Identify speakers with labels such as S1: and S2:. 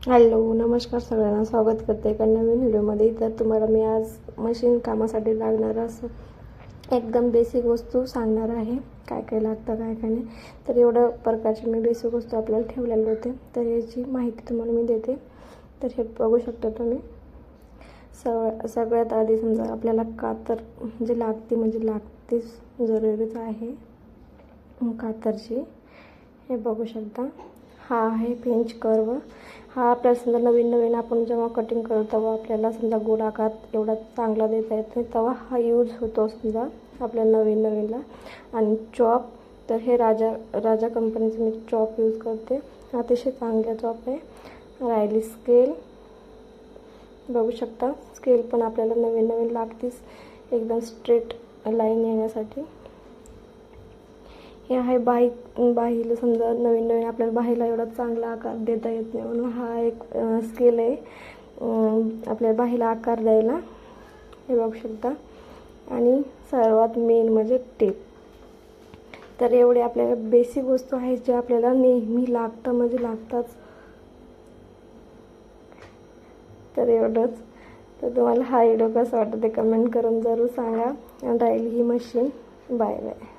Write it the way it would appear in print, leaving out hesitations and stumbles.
S1: Hello, नमस्कार सगळ्यांना. स्वागत करते एका नवीन व्हिडिओमध्ये. तर तुम्हाला मी आज मशीन कामासाठी लागणार असं एकदम बेसिक वस्तू सांगणार आहे. काय काय लागतं, काय काय नाही. तर एवढं प्रकारचे मी बेसिक वस्तू आपल्याला ठेवलेले होते, तर याची माहिती तुम्हाला मी देते. तर हे बघू शकता तुम्ही. सगळ्यात आधी समजा आपल्याला कातर म्हणजे लागतेच, जरुरीच आहे कातरची. हे बघू शकता. हा आहे पेंच कर्व. हा आपल्याला समजा नवीन आपण जेव्हा कटिंग करतो तेव्हा आपल्याला समजा गोलाकार एवढा चांगला देता येत नाही, तेव्हा हा यूज होतो समजा आपल्या नवीनला. आणि चॉप, तर हे राजा कंपनीचं मी चॉप यूज करते. अतिशय चांगला चॉप आहे. राहिली स्केल, बघू शकता. स्केल पण आपल्याला नवीन लागतेच एकदम स्ट्रेट लाईन येण्यासाठी. हे आहे बाहीला समजा नवीन आपल्याला बाहीला एवढा चांगला आकार देता येत नाही, म्हणून हा एक स्केल आहे आपल्याला बाहीला आकार द्यायला. हे बघू शकता. आणि सर्वात मेन म्हणजे टेप. तर एवढे आपल्याला बेसिक वस्तू आहेत जे आपल्याला नेहमी लागताच. तर एवढंच. तर तुम्हाला हा व्हिडिओ कसा वाटतं ते कमेंट करून जरूर सांगा. आणि राहिली ही मशीन. Bye bye.